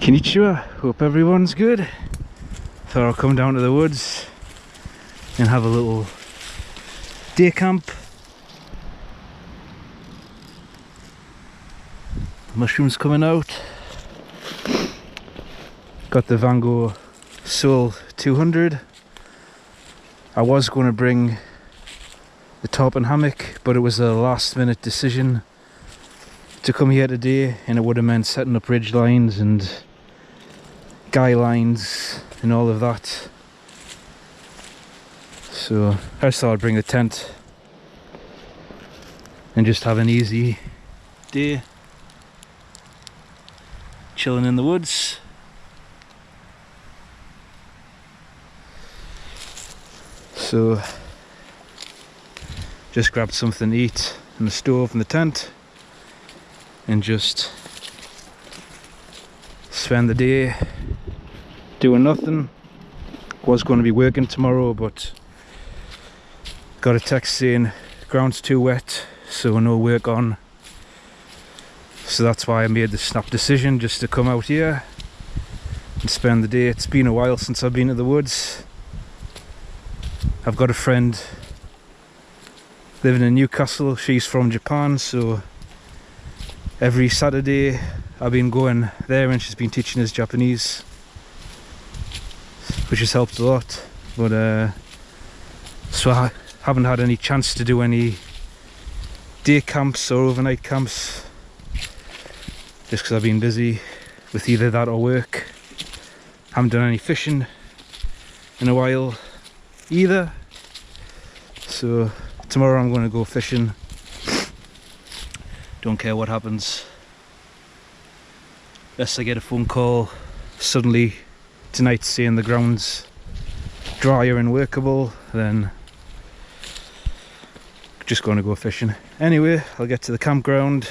Konnichiwa, hope everyone's good. Thought I'll come down to the woods and have a little day camp. Mushrooms coming out. Got the Vango Soul 200. I was going to bring the top and hammock, but it was a last minute decision to come here today, and it would have meant setting up ridge lines and guy lines and all of that. So I just thought I'd bring the tent and just have an easy day chilling in the woods. So just grabbed something to eat in the stove in the tent and just spend the day doing nothing. Was going to be working tomorrow, but got a text saying ground's too wet, so no work on. So that's why I made the snap decision just to come out here and spend the day. It's been a while since I've been to the woods. I've got a friend living in Newcastle. She's from Japan, so every Saturday I've been going there and she's been teaching us Japanese, which has helped a lot. But so I haven't had any chance to do any day camps or overnight camps, just because I've been busy with either that or work. Haven't done any fishing in a while either, so tomorrow I'm going to go fishing. Don't care what happens. Unless I get a phone call suddenly tonight saying the ground's drier and workable, then just going to go fishing. Anyway, I'll get to the campground.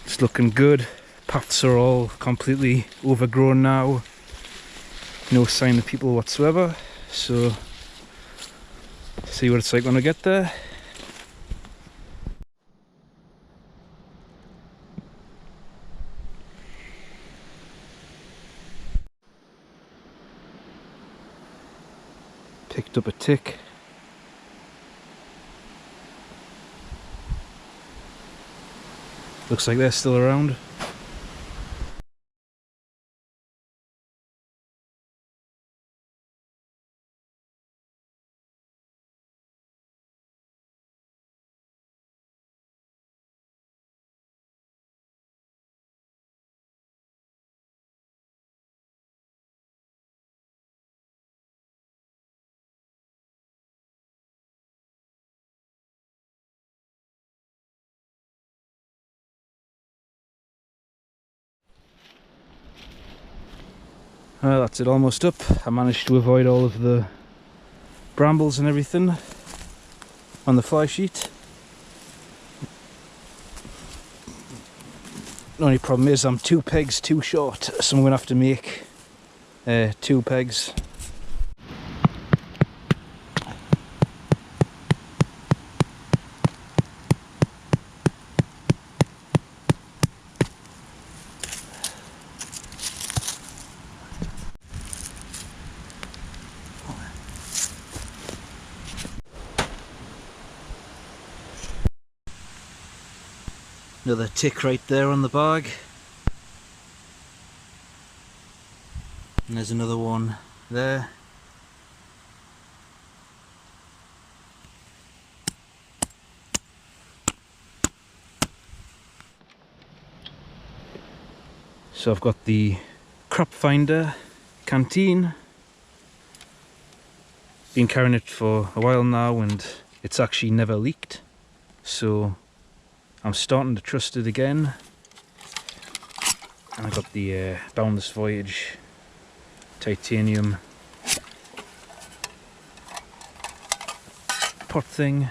It's looking good. Paths are all completely overgrown now. No sign of people whatsoever. So, see what it's like when I get there. Picked up a tick. Looks like they're still around. Well, that's it, almost up. I managed to avoid all of the brambles and everything on the fly sheet. The only problem is I'm 2 pegs too short, so I'm going to have to make 2 pegs. Another tick right there on the bag, and there's another one there. So I've got the crop finder canteen. Been carrying it for a while now and it's actually never leaked, so I'm starting to trust it again. And I got the Boundless Voyage titanium pot thing.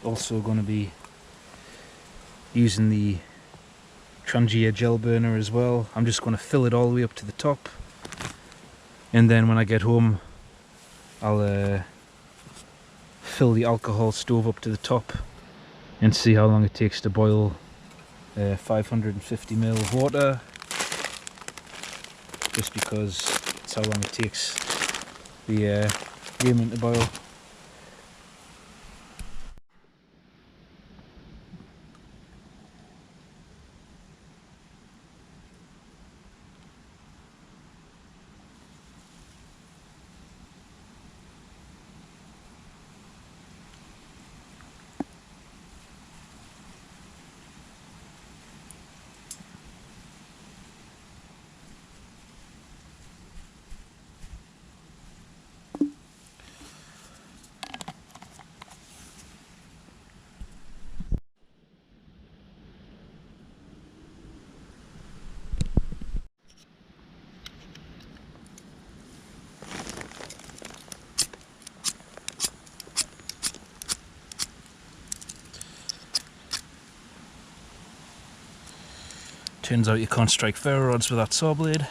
Also going to be using the Trangia gel burner as well. I'm just going to fill it all the way up to the top, and then when I get home I'll fill the alcohol stove up to the top and see how long it takes to boil 550 ml of water, just because it's how long it takes the ramen to boil. Turns out you can't strike ferro rods with that saw blade.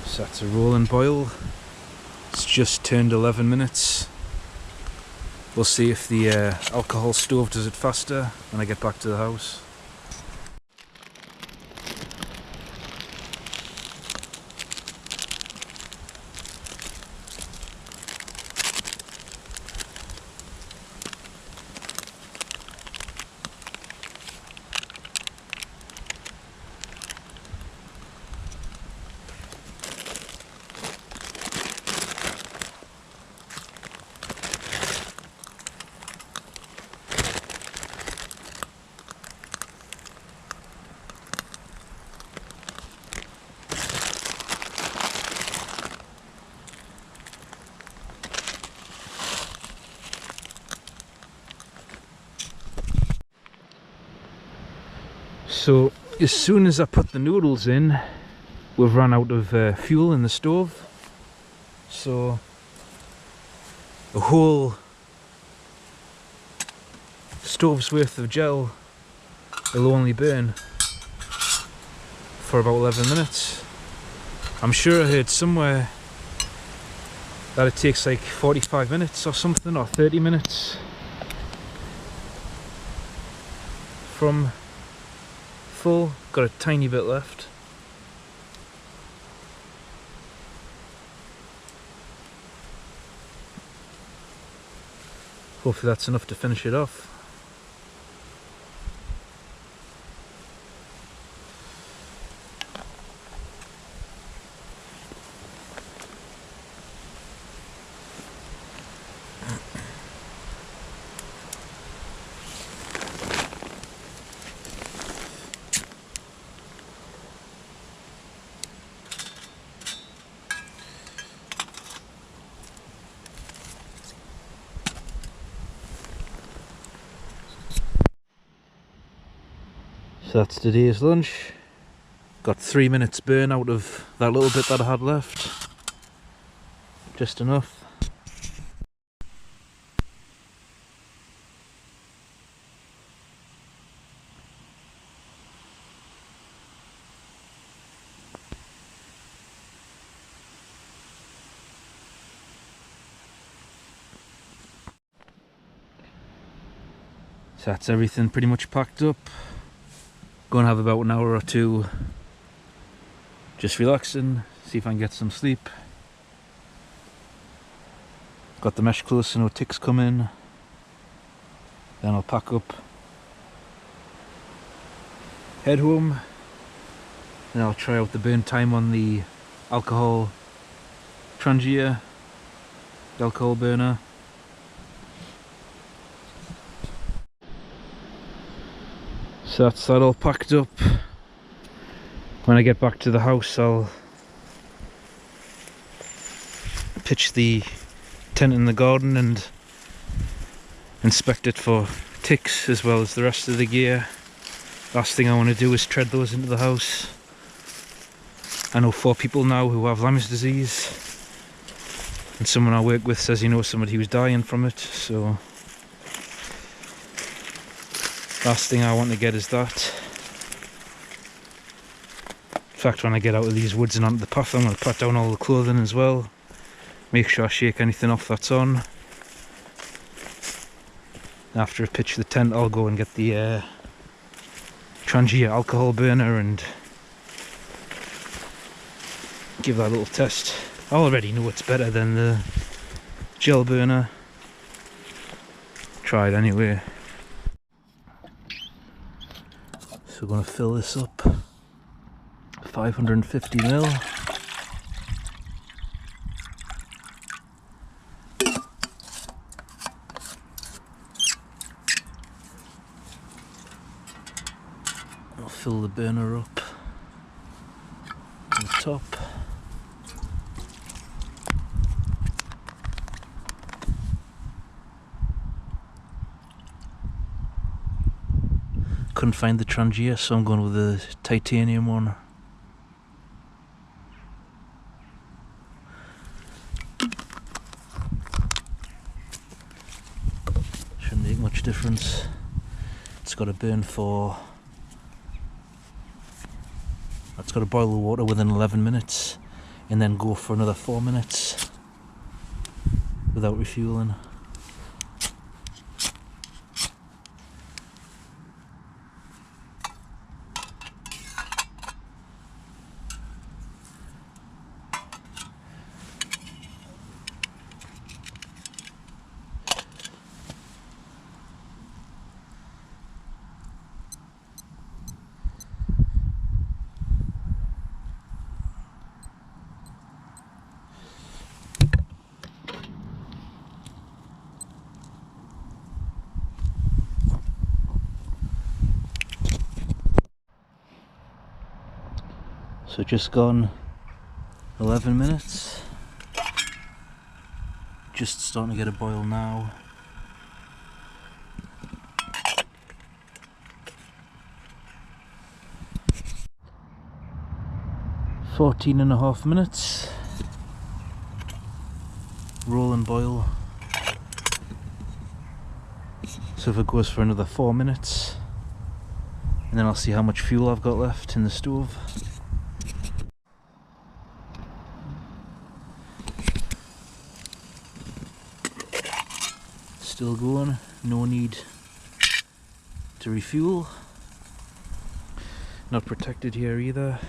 So that's a rolling boil. It's just turned 11 minutes. We'll see if the alcohol stove does it faster when I get back to the house. So as soon as I put the noodles in, we've run out of fuel in the stove, so a whole stove's worth of gel will only burn for about 11 minutes. I'm sure I heard somewhere that it takes like 45 minutes or something, or 30 minutes from full. Got a tiny bit left. Hopefully that's enough to finish it off. So that's today's lunch. Got 3 minutes burn out of that little bit that I had left. Just enough. So that's everything pretty much packed up. Gonna have about an hour or two just relaxing, see if I can get some sleep. Got the mesh close so no ticks come in. Then I'll pack up, head home, And I'll try out the burn time on the alcohol Trangia, the alcohol burner. So that's that all packed up. When I get back to the house, I'll pitch the tent in the garden and inspect it for ticks as well as the rest of the gear. Last thing I want to do is tread those into the house. I know 4 people now who have Lyme's disease, and someone I work with says he knows somebody who's dying from it, so last thing I want to get is that. In fact, when I get out of these woods and onto the path, I'm going to pat down all the clothing as well. Make sure I shake anything off that's on. After I pitch the tent, I'll go and get the Trangia alcohol burner and give that a little test. I already know it's better than the gel burner. Try it anyway. So we're going to fill this up. 550ml. I'll fill the burner up on the top. Couldn't find the Trangia, so I'm going with the titanium one. Shouldn't make much difference. It's got to burn for... It's got to boil the water within 11 minutes and then go for another 4 minutes without refueling. So just gone 11 minutes. Just starting to get a boil now. "14.5 minutes. Roll and boil. So if it goes for another 4 minutes, and then I'll see how much fuel I've got left in the stove. Still going, no need to refuel. Not protected here either.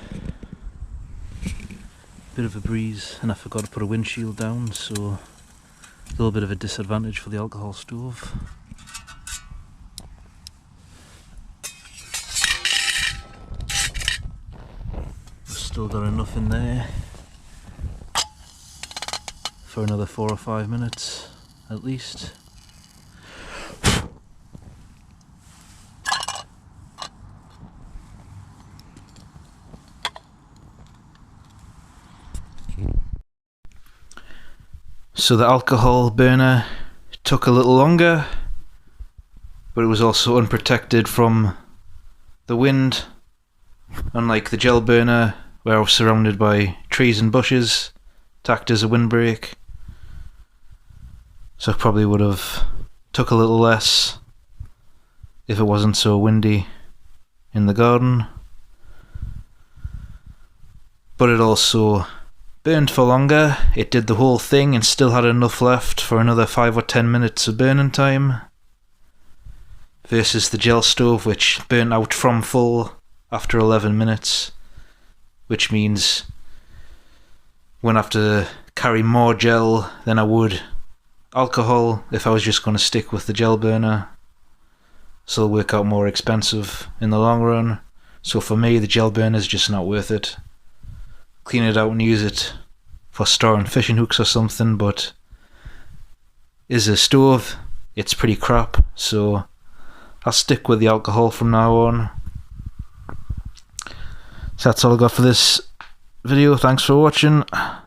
Bit of a breeze, and I forgot to put a windshield down, so a little bit of a disadvantage for the alcohol stove. We've still got enough in there for another 4 or 5 minutes at least. So the alcohol burner took a little longer, but it was also unprotected from the wind, unlike the gel burner where I was surrounded by trees and bushes, to act as a windbreak. So it probably would have took a little less if it wasn't so windy in the garden. But it also burned for longer. It did the whole thing and still had enough left for another 5 or 10 minutes of burning time, versus the gel stove, which burnt out from full after 11 minutes, which means I'm going to have to carry more gel than I would alcohol if I was just going to stick with the gel burner, so it'll work out more expensive in the long run, So for me, the gel burner is just not worth it. Clean it out and use it for storing fishing hooks or something, but as a stove, it's pretty crap, so I'll stick with the alcohol from now on. So that's all I got for this video. Thanks for watching.